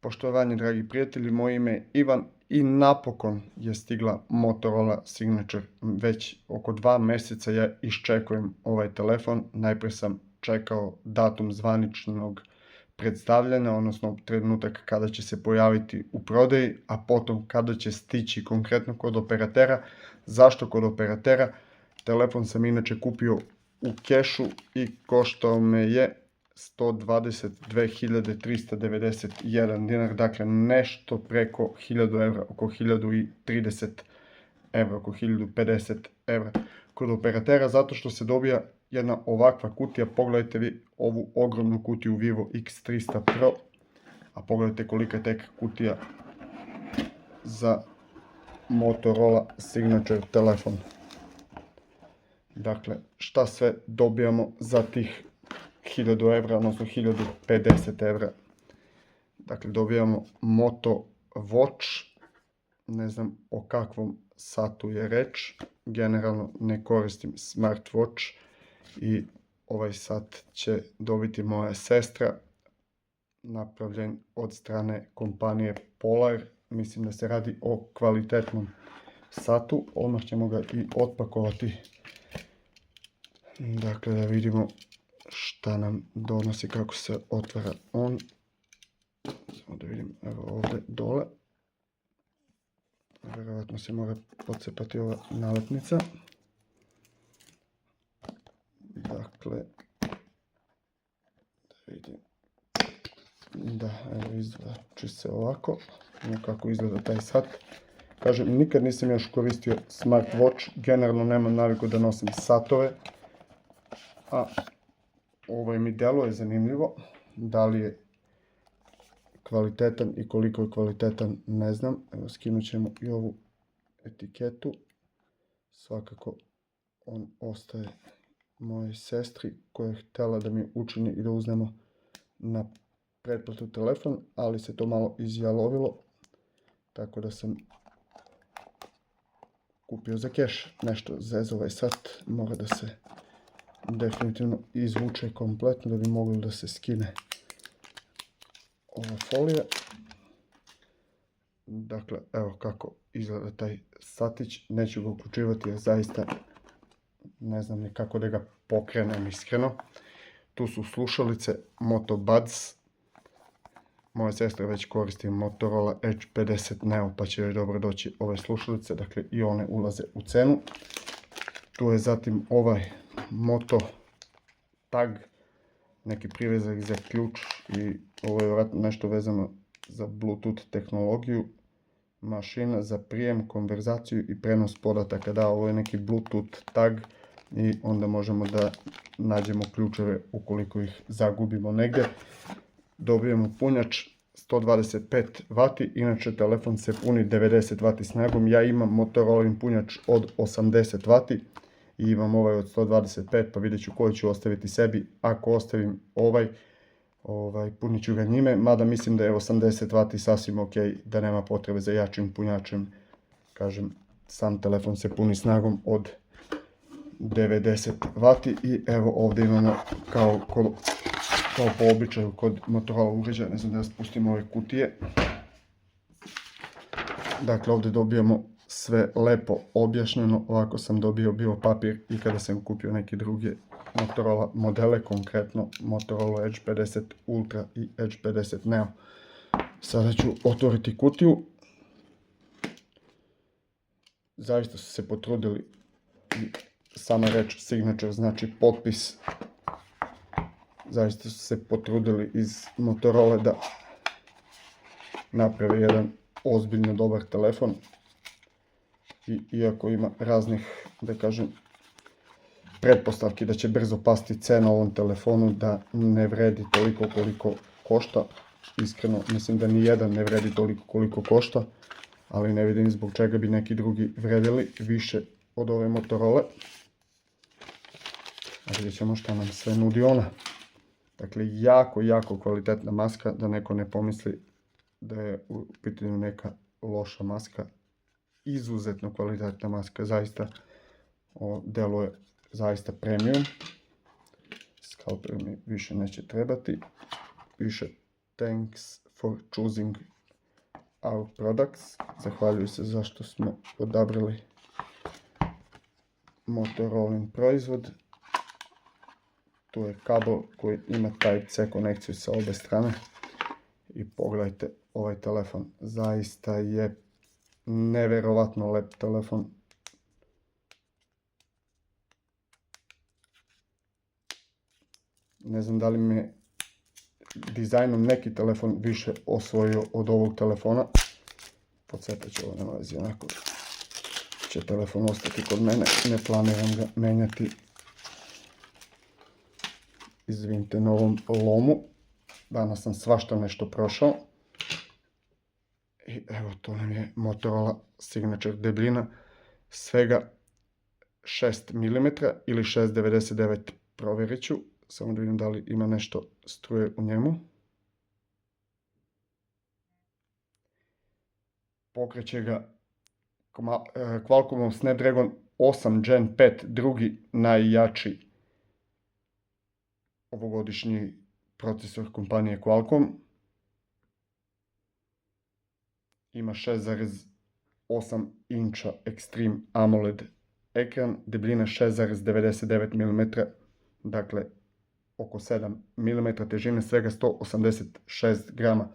Poštovanje dragi prijatelji, moje ime je Ivan i napokon je stigla Motorola Signature. Već oko 2 mjeseca ja iščekujem ovaj telefon. Najprije sam čekao datum zvaničnog predstavljanja, odnosno trenutak kada će se pojaviti u prodaji, a potom kada će stići konkretno kod operatera. Zašto kod operatera? Telefon sam inače kupio u kešu i koštao me je 122.391 dinar, dakle nešto preko 1000 evra, oko 1030 evra, oko 1050 evra kod operatera, zato što se dobija jedna ovakva kutija. Pogledajte vi ovu ogromnu kutiju Vivo X300 Pro, a pogledajte kolika je tek kutija za Motorola Signature telefon. Dakle, šta sve dobijamo za tih 1000 evra, odnosno 1050 evra. Dakle, dobijamo Moto Watch, ne znam o kakvom satu je reč, generalno ne koristim smartwatch i ovaj sat će dobiti moja sestra, napravljen od strane kompanije Polar. Mislim da se radi o kvalitetnom satu, odmah ćemo ga i otpakovati. Dakle, da vidimo šta nam donosi, kako se otvara on. Samo da vidim, evo ovdje dole. Vjerojatno se mora pocepati ova nalepnica. Dakle, da vidim. Da, evo izvlači se ovako. Kako izgleda taj sat. Kažem, nikad nisam još koristio smartwatch. Generalno nemam naviku da nosim satove. A ovaj mi deluje zanimljivo. Da li je kvalitetan i koliko je kvalitetan ne znam. Evo, skinut ćemo i ovu etiketu. Svakako on ostaje mojoj sestri koja je htjela da mi učini i da uznemo na pretplatu telefon, ali se to malo izjalovilo, tako da sam kupio za keš. Nešto za ovaj sat mora da se definitivno izvuče kompletno da bi moglo da se skine ova folija. Dakle, evo kako izgleda taj satić. Neću ga uključivati jer zaista ne znam ni kako da ga pokrenem iskreno. Tu su slušalice Moto Buds. Moja sestra već koristi Motorola Edge 50 Neo, pa će joj dobro doći ove slušalice. Dakle, i one ulaze u cenu. Tu je zatim ovaj Moto Tag, neki privezak za ključ i ovo je vjerojatno nešto vezano za Bluetooth tehnologiju. Mašina za prijem, konverzaciju i prenos podataka. Da, ovo je neki Bluetooth tag i onda možemo da nađemo ključeve ukoliko ih zagubimo negdje. Dobijemo punjač 125 W, inače telefon se puni 90 W snagom. Ja imam Motorolin punjač od 80 W i imam ovaj od 125, pa vidjet ću koji ću ostaviti sebi. Ako ostavim ovaj, punit ću ga njime, mada mislim da je 80 W sasvim ok, da nema potrebe za jačim punjačem. Kažem, sam telefon se puni snagom od 90 W i evo ovdje imamo kao po običaju kod Motorola uređaja, ne znam da spustim ove kutije. Dakle, ovdje dobijamo sve lepo objašnjeno. Ovako sam dobio bio papir i kada sam kupio neke druge Motorola modele, konkretno Motorola Edge 50 Ultra i Edge 50 Neo. Sada ću otvoriti kutiju. Zaista su se potrudili i sama reč Signature znači potpis. Zaista su se potrudili iz Motorola da naprave jedan ozbiljno dobar telefon. I iako ima raznih, da kažem, pretpostavki da će brzo pasti cena ovom telefonu, da ne vredi toliko koliko košta. Iskreno mislim da ni jedan ne vredi toliko koliko košta, ali ne vidim zbog čega bi neki drugi vredili više od ove Motorola. A vidjet ćemo šta nam sve nudi ona. Dakle, jako kvalitetna maska, da neko ne pomisli da je u pitanju neka loša maska. Izuzetno kvalitetna maska, zaista deluje zaista premium. Skalper mi više neće trebati. Piše thanks for choosing our products. Zahvaljuju se zašto smo odabrali Motorolin proizvod. Tu je kabel koji ima Type-C konekciju sa obe strane. I pogledajte ovaj telefon. Zaista je neverovatno lep telefon. Ne znam da li me dizajnom neki telefon više osvojio od ovog telefona. Podsjetit ću ovo, nema veze, onako će telefon ostati kod mene. Ne planiram ga menjati. Izvinite na ovom lomu. Danas sam svašta nešto prošao. I evo, to nam je Motorola Signature, debljina svega 6 mm ili 6,99, provjerit ću. Samo da vidim da li ima nešto struje u njemu. Pokreće ga Qualcommov Snapdragon 8 Gen 5, drugi najjači ovogodišnji procesor kompanije Qualcomm. Ima 6,8 inča Extreme AMOLED ekran, debljina 6,99 mm, dakle oko 7 mm, težine svega 186 grama.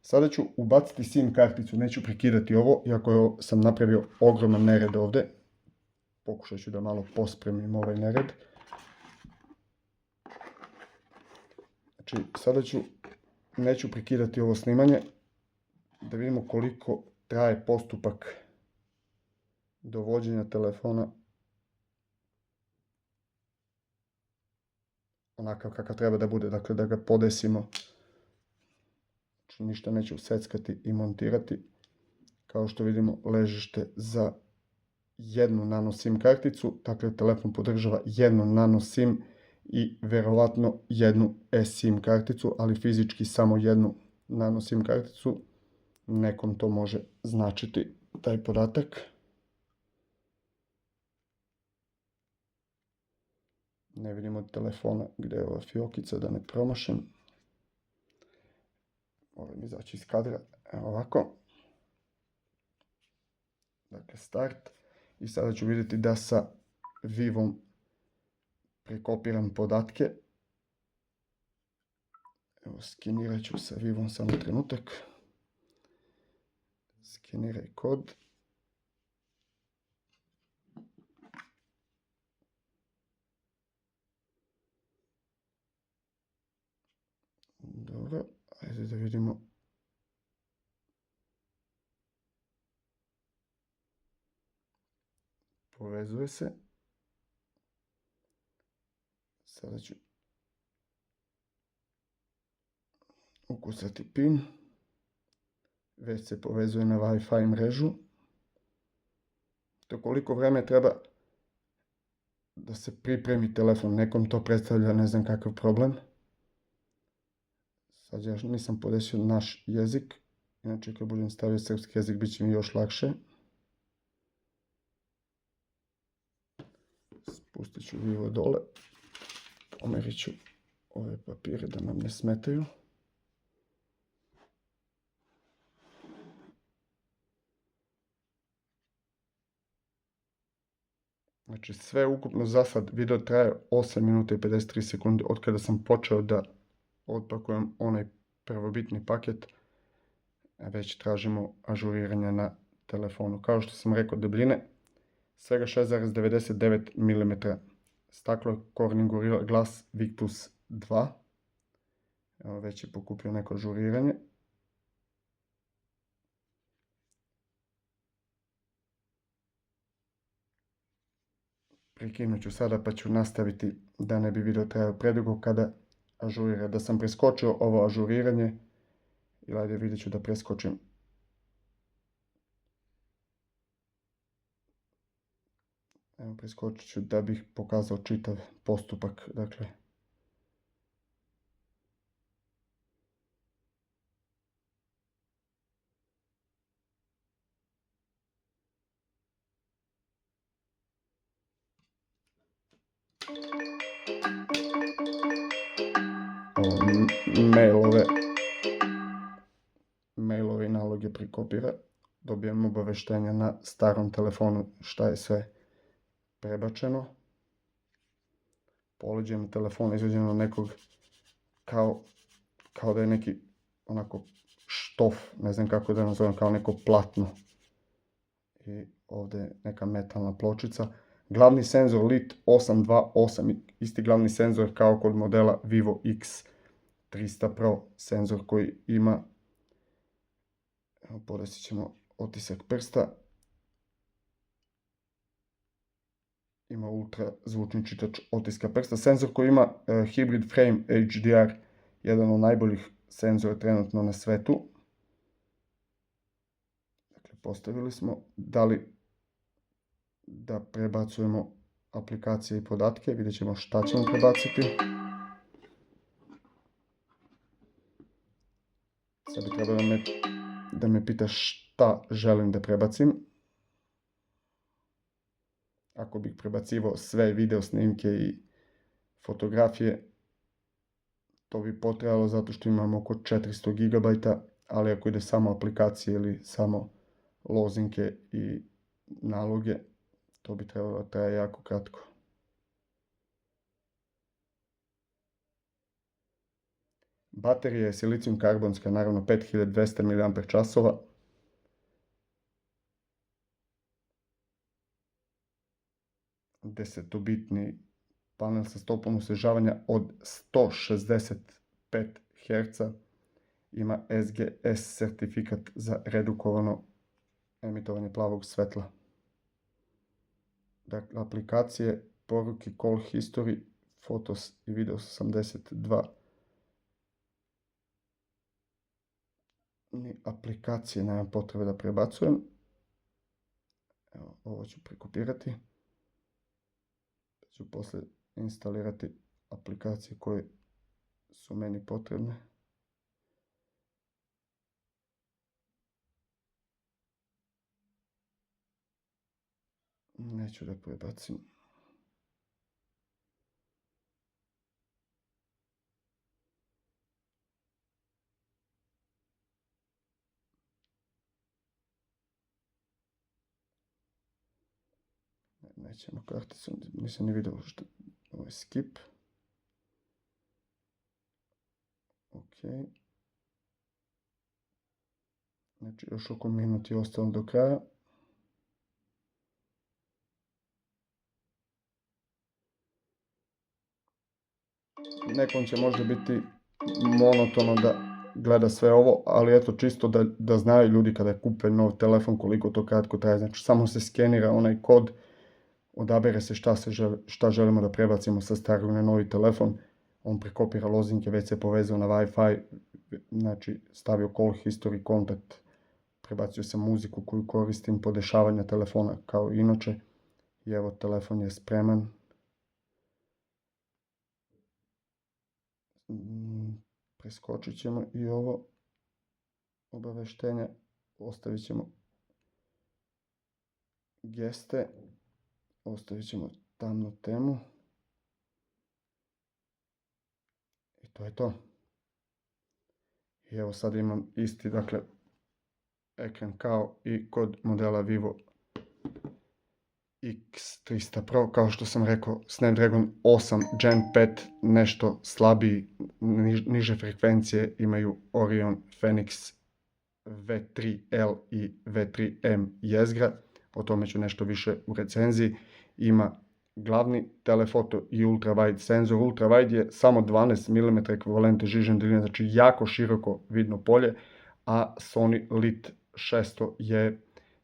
Sada ću ubaciti SIM karticu, neću prekidati ovo, iako sam napravio ogroman nered ovdje. Pokušat ću da malo pospremim ovaj nered. Znači, sada neću prekidati ovo snimanje, da vidimo koliko traje postupak dovođenja telefona onakav kakav treba da bude, dakle da ga podesimo. Znači, ništa neću seckati i montirati. Kao što vidimo, ležište za jednu nano SIM karticu, dakle telefon podržava jednu nano SIM i verovatno jednu eSIM karticu, ali fizički samo jednu nano SIM karticu. Nekom to može značiti, taj podatak. Ne vidim od telefona gdje je ova fiokica, da ne promašem. Moram izaći iz kadra. Evo ovako. Dakle, start. I sada ću vidjeti da sa Vivom prekopiram podatke. Evo, skenirat ću sa Vivom samo trenutak. Skeniraj kod. Dobro, ajde da vidimo. Povezuje se. Sada ću ukucati PIN. Već se povezuje na Wi-Fi mrežu. To koliko vreme treba da se pripremi telefon, nekom to predstavlja ne znam kakav problem. Sad ja nisam podesio naš jezik, inače kad budem stavio srpski jezik bit će mi još lakše. Spustit ću Vivo dole, pomerit ću ove papire da nam ne smetaju. Znači sve ukupno za sad video traje 8 minuta i 53 sekunde od kada sam počeo da otpakujem onaj prvobitni paket. Već tražimo ažuriranje na telefonu. Kao što sam rekao, debljine svega 6,99 mm. Staklo je Corning Gorilla Glass Victus 2. Evo, već je pokupio neko ažuriranje. Prekinut ću sada pa ću nastaviti da ne bi video trajao predugo kada ažurira. Da sam preskočio ovo ažuriranje, ili ajde vidjet ću da preskočim. Evo, preskočit ću da bih pokazao čitav postupak. Dakle, mailove mailove i naloge prikopira. Dobijem obaveštenja na starom telefonu šta je sve prebačeno. Poleđem na telefon, izađem na nekog kao da je neki onako štof, ne znam kako da nazovem, kao neko platno. I ovdje je neka metalna pločica. Glavni senzor LIT 828, isti glavni senzor kao kod modela Vivo X300 Pro, senzor koji ima, evo podesit ćemo otisak prsta, ima ultra zvučni čitač otiska prsta, senzor koji ima Hybrid Frame HDR, jedan od najboljih senzora trenutno na svetu. Dakle, postavili smo, da prebacujemo aplikacije i podatke, vidjet ćemo šta ćemo prebaciti. Sad bi trebalo da me pita šta želim da prebacim. Ako bih prebacivao sve video snimke i fotografije, to bi potrajalo zato što imam oko 400 GB, ali ako ide samo aplikacije ili samo lozinke i naloge, to bi trebalo da traje jako kratko. Baterija je silicijum karbonska, naravno 5200 mAh. Desetobitni panel sa stopom osvježavanja od 165 Hz. Ima SGS certifikat za redukovano emitovanje plavog svetla. Dakle, aplikacije, poruke, call history, fotos i videos 82. Ni aplikacije nemam potrebe da prebacujem. Evo, ovo ću prekopirati. Ću posle instalirati aplikacije koje su meni potrebne. Neću da prebacim. Nećemo karticu, nisam ni vidio što ovo je skip. Ok. Znači još oko minut je ostalo do kraja. Nekom će možda biti monotono da gleda sve ovo, ali eto čisto da znaju ljudi kada kupe nov telefon koliko to kratko traje. Znači samo se skenira onaj kod, odabere se šta želimo da prebacimo sa starog na novi telefon, on prekopira lozinke, već se povezao na Wi-Fi, znači stavio call history, kontakt, prebacio sam muziku koju koristim, podešavanja telefona kao inače i evo telefon je spreman. Preskočit ćemo i ovo obaveštenje, ostavit ćemo geste, ostavit ćemo tamnu temu i to je to. I evo sad imam isti, dakle, ekran kao i kod modela Vivo X300 Pro, kao što sam rekao, Snapdragon 8 Gen 5, nešto slabiji, niže frekvencije imaju Orion Phoenix V3L i V3M jezgra, o tome ću nešto više u recenziji. Ima glavni telefoto i ultrawide senzor. Ultrawide je samo 12 mm ekvivalente žižne daljine, znači jako široko vidno polje, a Sony LIT 600 je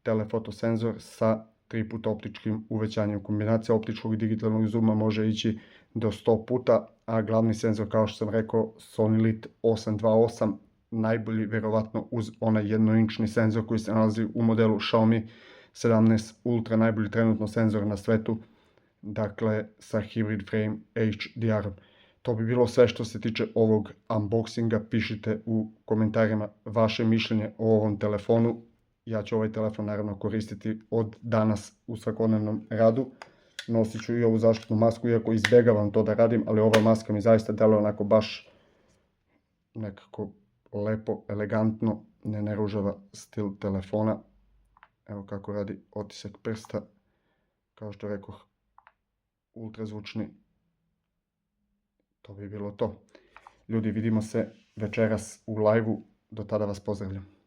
telefoto senzor sa 3 puta optičkim uvećanjem. Kombinacija optičkog i digitalnog zooma može ići do 100 puta, a glavni senzor, kao što sam rekao, Sony LIT 828, najbolji vjerovatno uz onaj jednoinčni senzor koji se nalazi u modelu Xiaomi 17 Ultra, najbolji trenutno senzor na svetu, dakle sa Hybrid Frame HDR-om. To bi bilo sve što se tiče ovog unboxinga. Pišite u komentarima vaše mišljenje o ovom telefonu. Ja ću ovaj telefon naravno koristiti od danas u svakodnevnom radu. Nosit ću i ovu zaštitnu masku, iako izbjegavam to da radim, ali ova maska mi zaista deluje onako baš nekako lepo, elegantno, ne naružava stil telefona. Evo kako radi otisak prsta, kao što rekoh, ultrazvučni. To bi bilo to. Ljudi, vidimo se večeras u live-u, do tada vas pozdravljam.